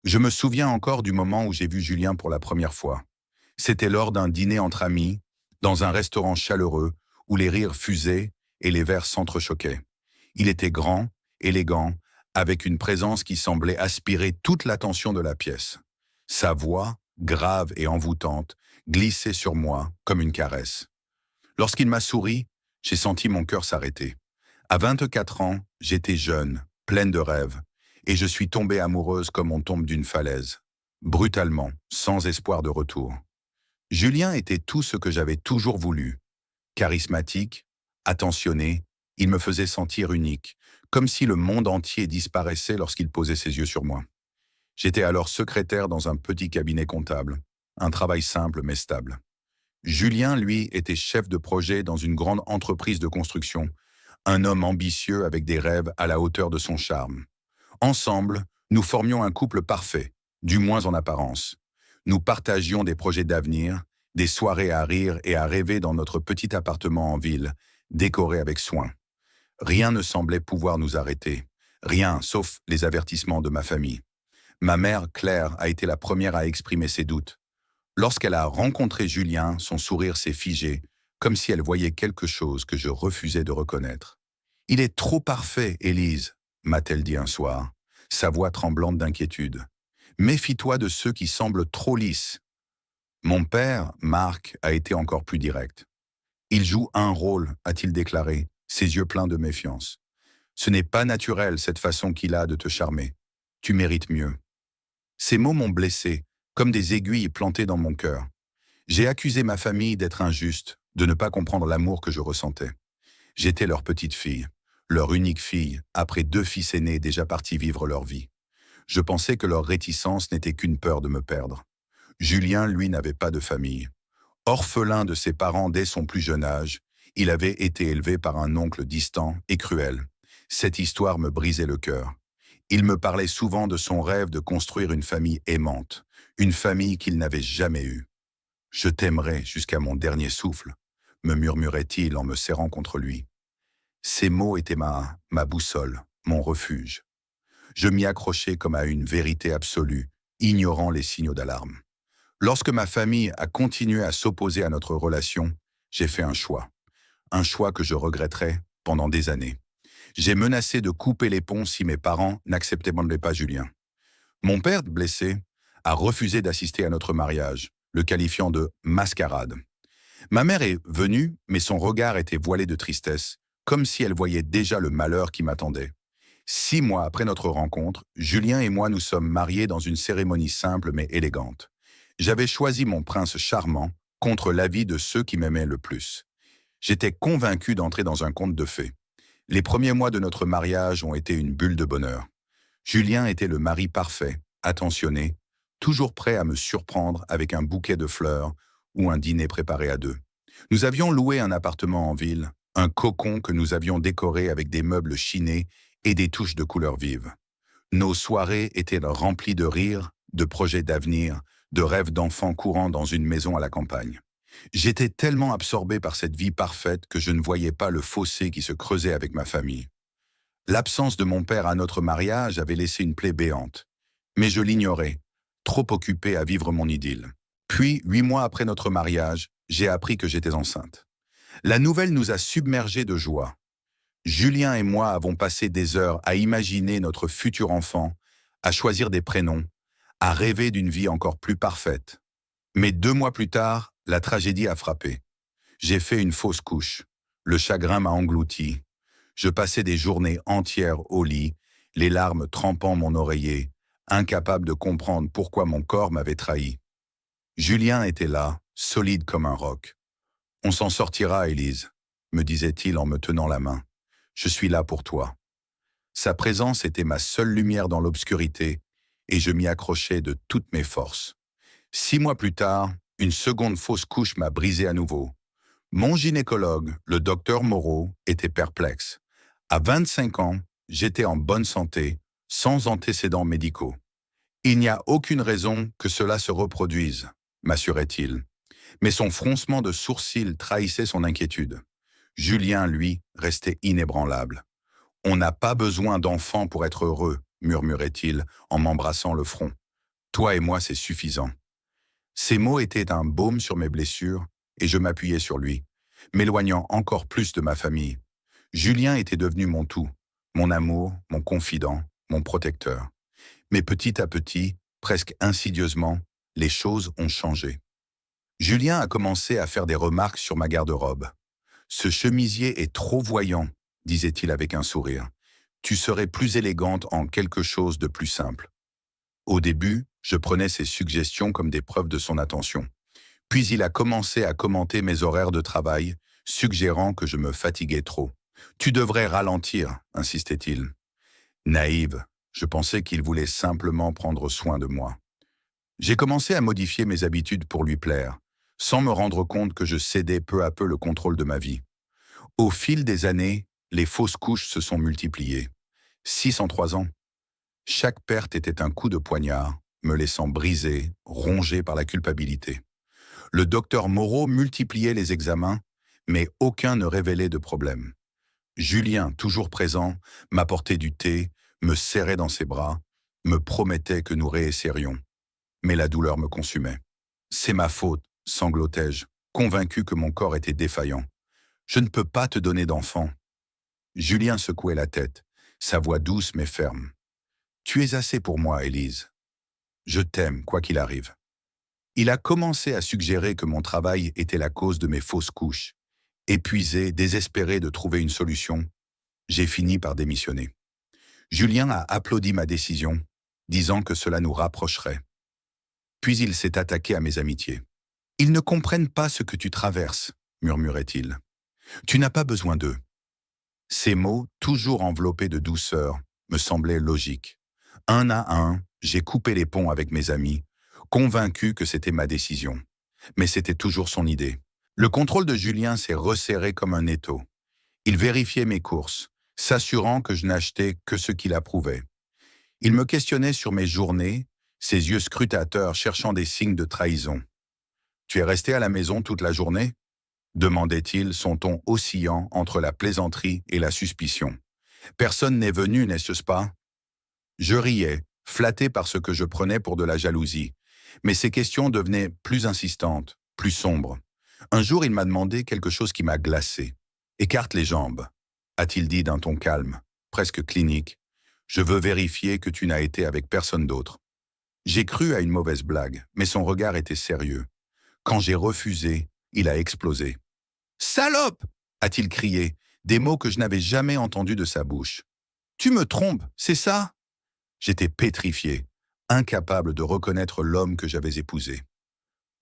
Je me souviens encore du moment où j'ai vu Julien pour la première fois. C'était lors d'un dîner entre amis, dans un restaurant chaleureux, où les rires fusaient et les verres s'entrechoquaient. Il était grand, élégant, avec une présence qui semblait aspirer toute l'attention de la pièce. Sa voix, grave et envoûtante, glissait sur moi comme une caresse. Lorsqu'il m'a souri, j'ai senti mon cœur s'arrêter. À 24 ans, j'étais jeune, pleine de rêves, et je suis tombée amoureuse comme on tombe d'une falaise, brutalement, sans espoir de retour. Julien était tout ce que j'avais toujours voulu. Charismatique, attentionné, il me faisait sentir unique, comme si le monde entier disparaissait lorsqu'il posait ses yeux sur moi. J'étais alors secrétaire dans un petit cabinet comptable, un travail simple mais stable. Julien, lui, était chef de projet dans une grande entreprise de construction, un homme ambitieux avec des rêves à la hauteur de son charme. Ensemble, nous formions un couple parfait, du moins en apparence. Nous partagions des projets d'avenir, des soirées à rire et à rêver dans notre petit appartement en ville, décoré avec soin. Rien ne semblait pouvoir nous arrêter. Rien, sauf les avertissements de ma famille. Ma mère, Claire, a été la première à exprimer ses doutes. Lorsqu'elle a rencontré Julien, son sourire s'est figé, comme si elle voyait quelque chose que je refusais de reconnaître. « Il est trop parfait, Élise », m'a-t-elle dit un soir, sa voix tremblante d'inquiétude. « Méfie-toi de ceux qui semblent trop lisses. » Mon père, Marc, a été encore plus direct. « Il joue un rôle », a-t-il déclaré, ses yeux pleins de méfiance. « Ce n'est pas naturel cette façon qu'il a de te charmer. Tu mérites mieux. » Ces mots m'ont blessé, comme des aiguilles plantées dans mon cœur. J'ai accusé ma famille d'être injuste, de ne pas comprendre l'amour que je ressentais. J'étais leur petite fille, leur unique fille, après 2 fils aînés déjà partis vivre leur vie. Je pensais que leur réticence n'était qu'une peur de me perdre. Julien, lui, n'avait pas de famille. Orphelin de ses parents dès son plus jeune âge, il avait été élevé par un oncle distant et cruel. Cette histoire me brisait le cœur. Il me parlait souvent de son rêve de construire une famille aimante, une famille qu'il n'avait jamais eue. « Je t'aimerai jusqu'à mon dernier souffle », me murmurait-il en me serrant contre lui. Ces mots étaient ma boussole, mon refuge. Je m'y accrochais comme à une vérité absolue, ignorant les signaux d'alarme. Lorsque ma famille a continué à s'opposer à notre relation, j'ai fait un choix que je regretterai pendant des années. J'ai menacé de couper les ponts si mes parents n'acceptaient pas Julien. Mon père, blessé, a refusé d'assister à notre mariage, le qualifiant de mascarade. Ma mère est venue, mais son regard était voilé de tristesse, comme si elle voyait déjà le malheur qui m'attendait. 6 mois après notre rencontre, Julien et moi nous sommes mariés dans une cérémonie simple mais élégante. J'avais choisi mon prince charmant contre l'avis de ceux qui m'aimaient le plus. J'étais convaincu d'entrer dans un conte de fées. Les premiers mois de notre mariage ont été une bulle de bonheur. Julien était le mari parfait, attentionné, toujours prêt à me surprendre avec un bouquet de fleurs ou un dîner préparé à 2. Nous avions loué un appartement en ville, un cocon que nous avions décoré avec des meubles chinés et des touches de couleurs vives. Nos soirées étaient remplies de rires, de projets d'avenir, de rêves d'enfants courant dans une maison à la campagne. J'étais tellement absorbé par cette vie parfaite que je ne voyais pas le fossé qui se creusait avec ma famille. L'absence de mon père à notre mariage avait laissé une plaie béante. Mais je l'ignorais, trop occupé à vivre mon idylle. Puis, 8 mois après notre mariage, j'ai appris que j'étais enceinte. La nouvelle nous a submergés de joie. Julien et moi avons passé des heures à imaginer notre futur enfant, à choisir des prénoms, à rêver d'une vie encore plus parfaite. Mais 2 mois plus tard, la tragédie a frappé. J'ai fait une fausse couche. Le chagrin m'a englouti. Je passais des journées entières au lit, les larmes trempant mon oreiller, incapable de comprendre pourquoi mon corps m'avait trahi. Julien était là, solide comme un roc. « On s'en sortira, Élise », me disait-il en me tenant la main. « Je suis là pour toi. » Sa présence était ma seule lumière dans l'obscurité et je m'y accrochais de toutes mes forces. 6 mois plus tard, une seconde fausse couche m'a brisé à nouveau. Mon gynécologue, le docteur Moreau, était perplexe. À 25 ans, j'étais en bonne santé, sans antécédents médicaux. « Il n'y a aucune raison que cela se reproduise », m'assurait-il. Mais son froncement de sourcils trahissait son inquiétude. Julien, lui, restait inébranlable. « On n'a pas besoin d'enfants pour être heureux », murmurait-il en m'embrassant le front. Toi et moi, c'est suffisant. Ces mots étaient un baume sur mes blessures, et je m'appuyais sur lui, m'éloignant encore plus de ma famille. Julien était devenu mon tout, mon amour, mon confident, mon protecteur. Mais petit à petit, presque insidieusement, les choses ont changé. Julien a commencé à faire des remarques sur ma garde-robe. Ce chemisier est trop voyant, disait-il avec un sourire. Tu serais plus élégante en quelque chose de plus simple. Au début, je prenais ses suggestions comme des preuves de son attention. Puis il a commencé à commenter mes horaires de travail, suggérant que je me fatiguais trop. Tu devrais ralentir, insistait-il. Naïve, je pensais qu'il voulait simplement prendre soin de moi. J'ai commencé à modifier mes habitudes pour lui plaire, sans me rendre compte que je cédais peu à peu le contrôle de ma vie. Au fil des années, les fausses couches se sont multipliées. 6 en 3 ans. Chaque perte était un coup de poignard, me laissant brisé, rongé par la culpabilité. Le docteur Moreau multipliait les examens, mais aucun ne révélait de problème. Julien, toujours présent, m'apportait du thé, me serrait dans ses bras, me promettait que nous réessayerions. Mais la douleur me consumait. C'est ma faute, sanglotai-je, convaincu que mon corps était défaillant. Je ne peux pas te donner d'enfant. Julien secouait la tête, sa voix douce mais ferme. Tu es assez pour moi, Élise. Je t'aime, quoi qu'il arrive. Il a commencé à suggérer que mon travail était la cause de mes fausses couches. Épuisé, désespéré de trouver une solution, j'ai fini par démissionner. Julien a applaudi ma décision, disant que cela nous rapprocherait. Puis il s'est attaqué à mes amitiés. « Ils ne comprennent pas ce que tu traverses », murmurait-il. « Tu n'as pas besoin d'eux. » Ces mots, toujours enveloppés de douceur, me semblaient logiques. Un à un, j'ai coupé les ponts avec mes amis, convaincu que c'était ma décision. Mais c'était toujours son idée. Le contrôle de Julien s'est resserré comme un étau. Il vérifiait mes courses, s'assurant que je n'achetais que ce qu'il approuvait. Il me questionnait sur mes journées, ses yeux scrutateurs cherchant des signes de trahison. « Tu es resté à la maison toute la journée ?» demandait-il, son ton oscillant entre la plaisanterie et la suspicion. « Personne n'est venu, n'est-ce pas ?» Je riais, flatté par ce que je prenais pour de la jalousie, mais ses questions devenaient plus insistantes, plus sombres. Un jour, il m'a demandé quelque chose qui m'a glacé. « Écarte les jambes », a-t-il dit d'un ton calme, presque clinique. « Je veux vérifier que tu n'as été avec personne d'autre. » J'ai cru à une mauvaise blague, mais son regard était sérieux. Quand j'ai refusé, il a explosé. « Salope !» a-t-il crié, des mots que je n'avais jamais entendus de sa bouche. « Tu me trompes, c'est ça ?» J'étais pétrifié, incapable de reconnaître l'homme que j'avais épousé.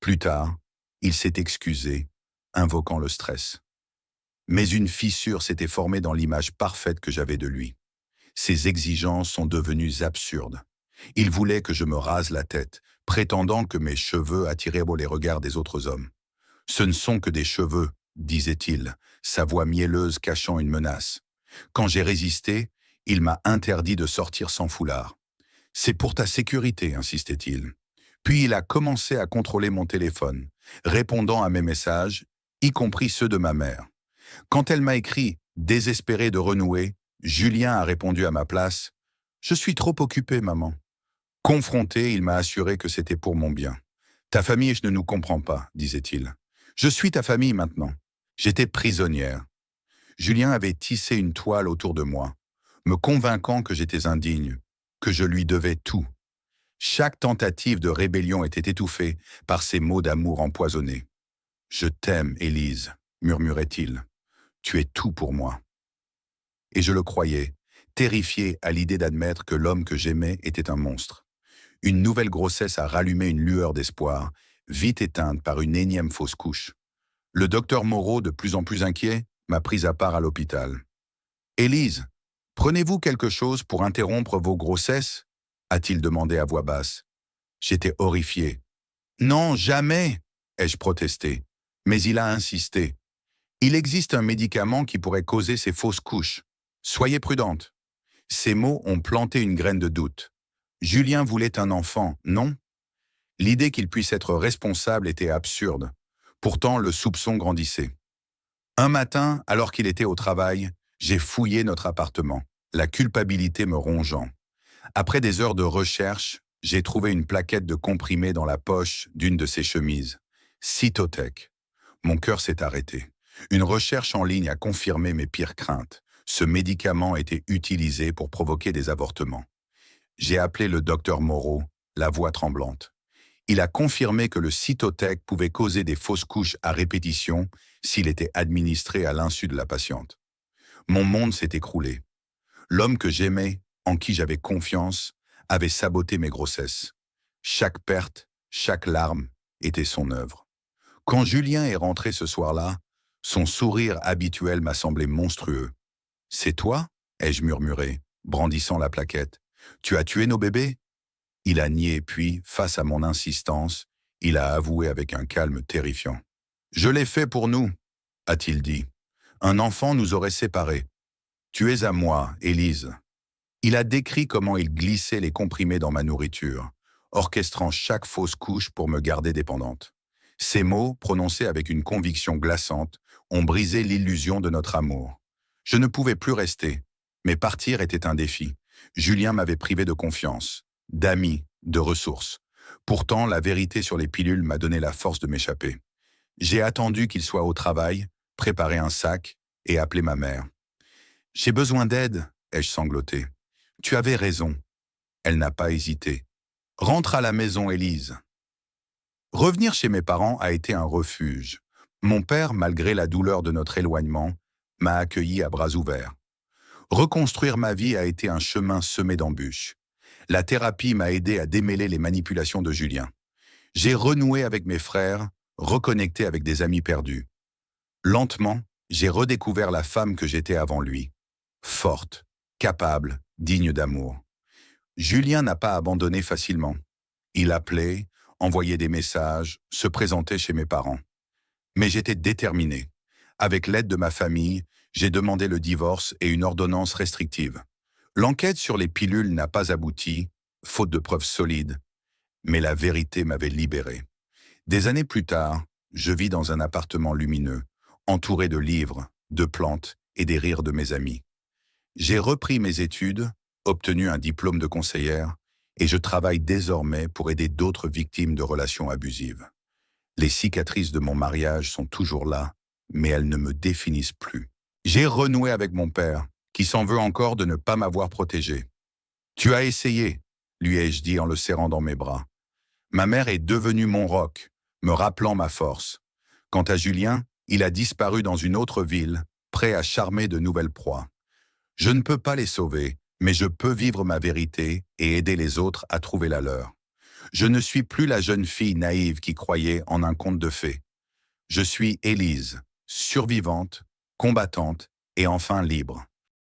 Plus tard, il s'est excusé, invoquant le stress. Mais une fissure s'était formée dans l'image parfaite que j'avais de lui. Ses exigences sont devenues absurdes. Il voulait que je me rase la tête, prétendant que mes cheveux attiraient les regards des autres hommes. « Ce ne sont que des cheveux », disait-il, sa voix mielleuse cachant une menace. Quand j'ai résisté, il m'a interdit de sortir sans foulard. « C'est pour ta sécurité », insistait-il. Puis il a commencé à contrôler mon téléphone, répondant à mes messages, y compris ceux de ma mère. Quand elle m'a écrit, désespéré de renouer, Julien a répondu à ma place « Je suis trop occupé, maman ». Confronté, il m'a assuré que c'était pour mon bien. « Ta famille, je ne nous comprends pas », disait-il. « Je suis ta famille maintenant. » J'étais prisonnière. Julien avait tissé une toile autour de moi, me convainquant que j'étais indigne, que je lui devais tout. Chaque tentative de rébellion était étouffée par ces mots d'amour empoisonnés. « Je t'aime, Élise », murmurait-il. « Tu es tout pour moi. » Et je le croyais, terrifié à l'idée d'admettre que l'homme que j'aimais était un monstre. Une nouvelle grossesse a rallumé une lueur d'espoir, vite éteinte par une énième fausse couche. Le docteur Moreau, de plus en plus inquiet, m'a pris à part à l'hôpital. « Élise, prenez-vous quelque chose pour interrompre vos grossesses ?» a-t-il demandé à voix basse. J'étais horrifié. « Non, jamais !» ai-je protesté. Mais il a insisté. « Il existe un médicament qui pourrait causer ces fausses couches. Soyez prudente. » Ces mots ont planté une graine de doute. Julien voulait un enfant, non? L'idée qu'il puisse être responsable était absurde. Pourtant, le soupçon grandissait. Un matin, alors qu'il était au travail, j'ai fouillé notre appartement, la culpabilité me rongeant. Après des heures de recherche, J'ai trouvé une plaquette de comprimés dans la poche d'une de ses chemises. Cytotec. Mon cœur s'est arrêté. Une recherche en ligne a confirmé mes pires craintes. Ce médicament était utilisé pour provoquer des avortements. J'ai appelé le docteur Moreau, la voix tremblante. Il a confirmé que le Cytotec pouvait causer des fausses couches à répétition s'il était administré à l'insu de la patiente. Mon monde s'est écroulé. L'homme que j'aimais, en qui j'avais confiance, avait saboté mes grossesses. Chaque perte, chaque larme était son œuvre. Quand Julien est rentré ce soir-là, son sourire habituel m'a semblé monstrueux. « C'est toi ?» ai-je murmuré, brandissant la plaquette. « Tu as tué nos bébés ?» Il a nié, puis, face à mon insistance, il a avoué avec un calme terrifiant. « Je l'ai fait pour nous, » a-t-il dit. « Un enfant nous aurait séparés. Tu es à moi, Élise. » Il a décrit comment il glissait les comprimés dans ma nourriture, orchestrant chaque fausse couche pour me garder dépendante. Ces mots, prononcés avec une conviction glaçante, ont brisé l'illusion de notre amour. Je ne pouvais plus rester, mais partir était un défi. Julien m'avait privé de confiance, d'amis, de ressources. Pourtant, la vérité sur les pilules m'a donné la force de m'échapper. J'ai attendu qu'il soit au travail, préparé un sac et appelé ma mère. « J'ai besoin d'aide », ai-je sangloté. « Tu avais raison. » Elle n'a pas hésité. « Rentre à la maison, Élise. » Revenir chez mes parents a été un refuge. Mon père, malgré la douleur de notre éloignement, m'a accueilli à bras ouverts. Reconstruire ma vie a été un chemin semé d'embûches. La thérapie m'a aidé à démêler les manipulations de Julien. J'ai renoué avec mes frères, reconnecté avec des amis perdus. Lentement, j'ai redécouvert la femme que j'étais avant lui. Forte, capable, digne d'amour. Julien n'a pas abandonné facilement. Il appelait, envoyait des messages, se présentait chez mes parents. Mais j'étais déterminé. Avec l'aide de ma famille, j'ai demandé le divorce et une ordonnance restrictive. L'enquête sur les pilules n'a pas abouti, faute de preuves solides, mais la vérité m'avait libéré. Des années plus tard, je vis dans un appartement lumineux, entouré de livres, de plantes et des rires de mes amis. J'ai repris mes études, obtenu un diplôme de conseillère, et je travaille désormais pour aider d'autres victimes de relations abusives. Les cicatrices de mon mariage sont toujours là, mais elles ne me définissent plus. J'ai renoué avec mon père, qui s'en veut encore de ne pas m'avoir protégé. « Tu as essayé », lui ai-je dit en le serrant dans mes bras. Ma mère est devenue mon roc, me rappelant ma force. Quant à Julien, il a disparu dans une autre ville, prêt à charmer de nouvelles proies. Je ne peux pas les sauver, mais je peux vivre ma vérité et aider les autres à trouver la leur. Je ne suis plus la jeune fille naïve qui croyait en un conte de fées. Je suis Élise, survivante, combattante et enfin libre.